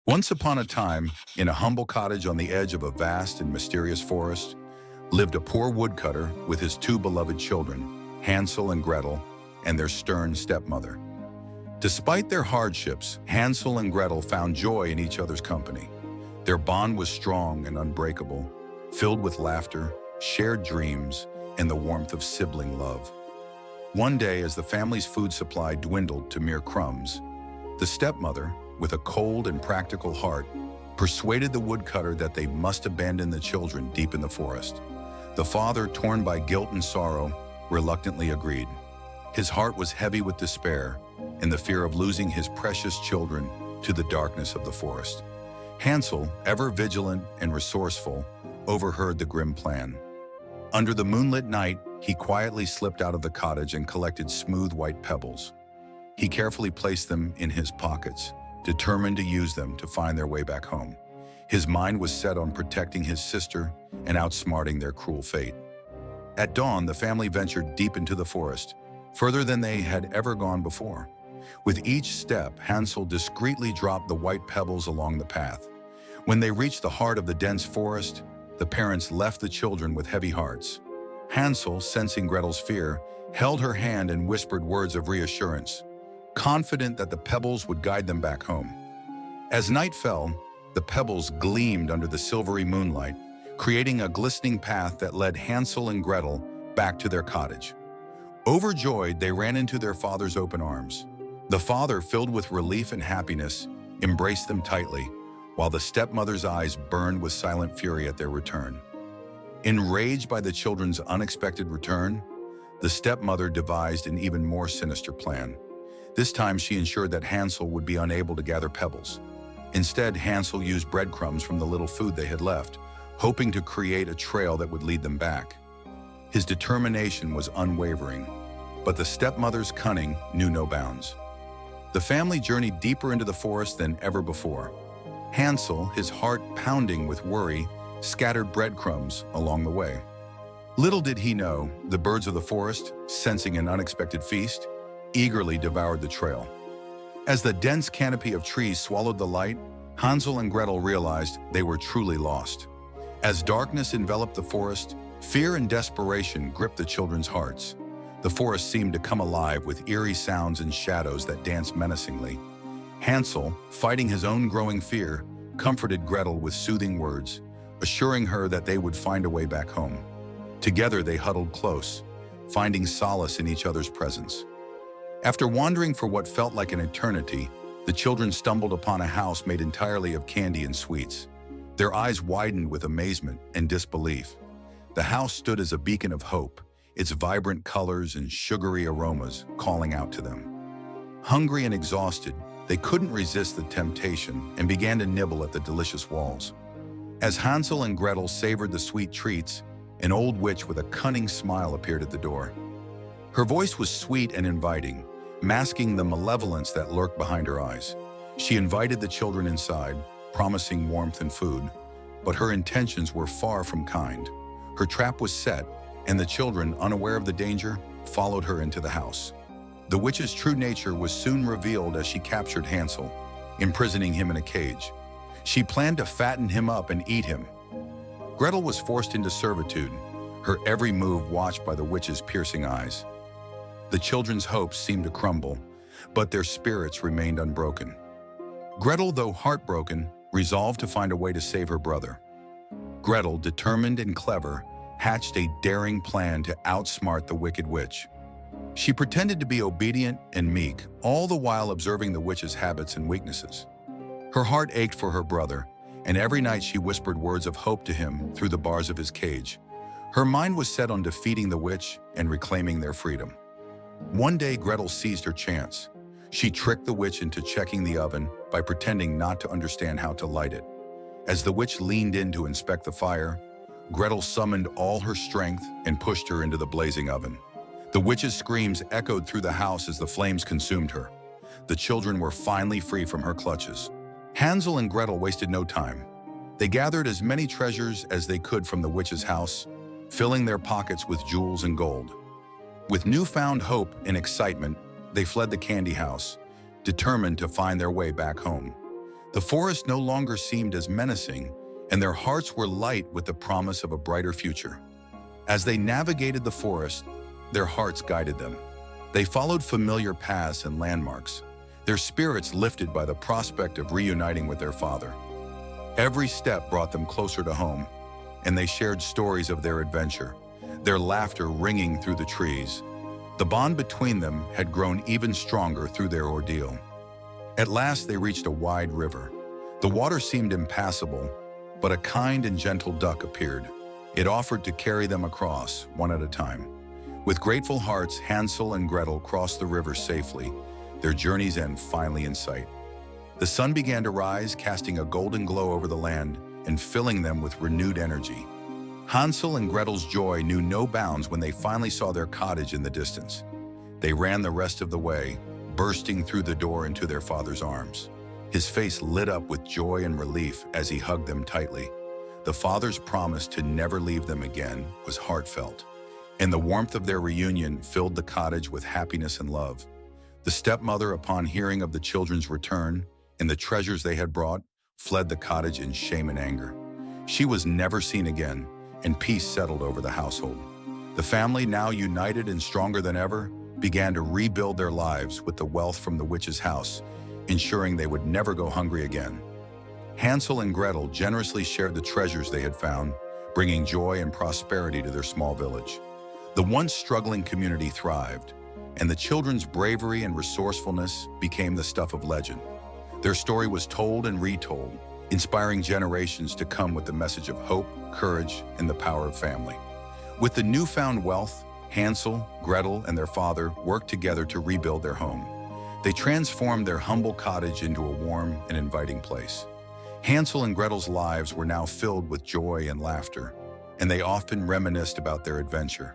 Once upon a time, in a humble cottage on the edge of a vast and mysterious forest, lived a poor woodcutter with his two beloved children, Hansel and Gretel, and their stern stepmother. Despite their hardships, Hansel and Gretel found joy in each other's company. Their bond was strong and unbreakable, filled with laughter, shared dreams, and the warmth of sibling love. One day, as the family's food supply dwindled to mere crumbs, the stepmother, with a cold and practical heart, persuaded the woodcutter that they must abandon the children deep in the forest. The father, torn by guilt and sorrow, reluctantly agreed. His heart was heavy with despair and the fear of losing his precious children to the darkness of the forest. Hansel, ever vigilant and resourceful, overheard the grim plan. Under the moonlit night, he quietly slipped out of the cottage and collected smooth white pebbles. He carefully placed them in his pockets, determined to use them to find their way back home. His mind was set on protecting his sister and outsmarting their cruel fate. At dawn, the family ventured deep into the forest, further than they had ever gone before. With each step, Hansel discreetly dropped the white pebbles along the path. When they reached the heart of the dense forest, the parents left the children with heavy hearts. Hansel, sensing Gretel's fear, held her hand and whispered words of reassurance, confident that the pebbles would guide them back home. As night fell, the pebbles gleamed under the silvery moonlight, creating a glistening path that led Hansel and Gretel back to their cottage. Overjoyed, they ran into their father's open arms. The father, filled with relief and happiness, embraced them tightly, while the stepmother's eyes burned with silent fury at their return. Enraged by the children's unexpected return, the stepmother devised an even more sinister plan. This time, she ensured that Hansel would be unable to gather pebbles. Instead, Hansel used breadcrumbs from the little food they had left, hoping to create a trail that would lead them back. His determination was unwavering, but the stepmother's cunning knew no bounds. The family journeyed deeper into the forest than ever before. Hansel, his heart pounding with worry, scattered breadcrumbs along the way. Little did he know, the birds of the forest, sensing an unexpected feast, eagerly devoured the trail. As the dense canopy of trees swallowed the light, Hansel and Gretel realized they were truly lost. As darkness enveloped the forest, fear and desperation gripped the children's hearts. The forest seemed to come alive with eerie sounds and shadows that danced menacingly. Hansel, fighting his own growing fear, comforted Gretel with soothing words, assuring her that they would find a way back home. Together they huddled close, finding solace in each other's presence. After wandering for what felt like an eternity, the children stumbled upon a house made entirely of candy and sweets. Their eyes widened with amazement and disbelief. The house stood as a beacon of hope, its vibrant colors and sugary aromas calling out to them. Hungry and exhausted, they couldn't resist the temptation and began to nibble at the delicious walls. As Hansel and Gretel savored the sweet treats, an old witch with a cunning smile appeared at the door. Her voice was sweet and inviting, masking the malevolence that lurked behind her eyes. She invited the children inside, promising warmth and food, but her intentions were far from kind. Her trap was set, and the children, unaware of the danger, followed her into the house. The witch's true nature was soon revealed as she captured Hansel, imprisoning him in a cage. She planned to fatten him up and eat him. Gretel was forced into servitude, her every move watched by the witch's piercing eyes. The children's hopes seemed to crumble, but their spirits remained unbroken. Gretel, though heartbroken, resolved to find a way to save her brother. Gretel, determined and clever, hatched a daring plan to outsmart the wicked witch. She pretended to be obedient and meek, all the while observing the witch's habits and weaknesses. Her heart ached for her brother, and every night she whispered words of hope to him through the bars of his cage. Her mind was set on defeating the witch and reclaiming their freedom. One day, Gretel seized her chance. She tricked the witch into checking the oven by pretending not to understand how to light it. As the witch leaned in to inspect the fire, Gretel summoned all her strength and pushed her into the blazing oven. The witch's screams echoed through the house as the flames consumed her. The children were finally free from her clutches. Hansel and Gretel wasted no time. They gathered as many treasures as they could from the witch's house, filling their pockets with jewels and gold. With newfound hope and excitement, they fled the candy house, determined to find their way back home. The forest no longer seemed as menacing, and their hearts were light with the promise of a brighter future. As they navigated the forest, their hearts guided them. They followed familiar paths and landmarks, their spirits lifted by the prospect of reuniting with their father. Every step brought them closer to home, and they shared stories of their adventure, their laughter ringing through the trees. The bond between them had grown even stronger through their ordeal. At last, they reached a wide river. The water seemed impassable, but a kind and gentle duck appeared. It offered to carry them across, one at a time. With grateful hearts, Hansel and Gretel crossed the river safely, their journey's end finally in sight. The sun began to rise, casting a golden glow over the land and filling them with renewed energy. Hansel and Gretel's joy knew no bounds when they finally saw their cottage in the distance. They ran the rest of the way, bursting through the door into their father's arms. His face lit up with joy and relief as he hugged them tightly. The father's promise to never leave them again was heartfelt, and the warmth of their reunion filled the cottage with happiness and love. The stepmother, upon hearing of the children's return and the treasures they had brought, fled the cottage in shame and anger. She was never seen again, and peace settled over the household. The family, now united and stronger than ever, began to rebuild their lives with the wealth from the witch's house, ensuring they would never go hungry again. Hansel and Gretel generously shared the treasures they had found, bringing joy and prosperity to their small village. The once struggling community thrived, and the children's bravery and resourcefulness became the stuff of legend. Their story was told and retold, inspiring generations to come with the message of hope, courage, and the power of family. With the newfound wealth, Hansel, Gretel, and their father worked together to rebuild their home. They transformed their humble cottage into a warm and inviting place. Hansel and Gretel's lives were now filled with joy and laughter, and they often reminisced about their adventure,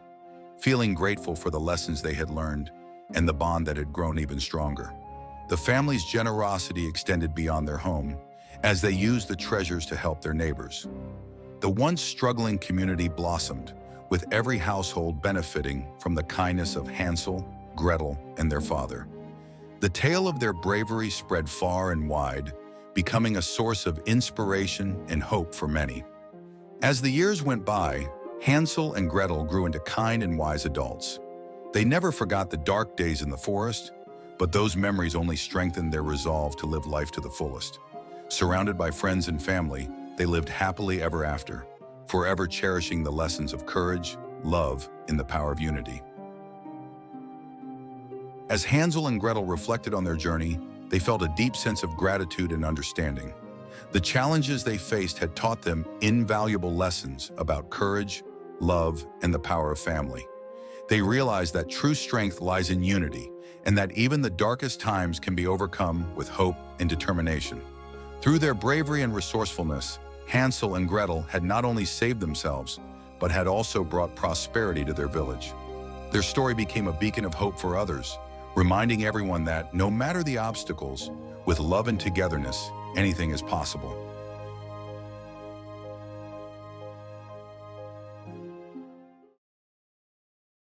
feeling grateful for the lessons they had learned and the bond that had grown even stronger. The family's generosity extended beyond their home, as they used the treasures to help their neighbors. The once struggling community blossomed, with every household benefiting from the kindness of Hansel, Gretel, and their father. The tale of their bravery spread far and wide, becoming a source of inspiration and hope for many. As the years went by, Hansel and Gretel grew into kind and wise adults. They never forgot the dark days in the forest, but those memories only strengthened their resolve to live life to the fullest. Surrounded by friends and family, they lived happily ever after, forever cherishing the lessons of courage, love, and the power of unity. As Hansel and Gretel reflected on their journey, they felt a deep sense of gratitude and understanding. The challenges they faced had taught them invaluable lessons about courage, love, and the power of family. They realized that true strength lies in unity, and that even the darkest times can be overcome with hope and determination. Through their bravery and resourcefulness, Hansel and Gretel had not only saved themselves, but had also brought prosperity to their village. Their story became a beacon of hope for others, reminding everyone that no matter the obstacles, with love and togetherness, anything is possible.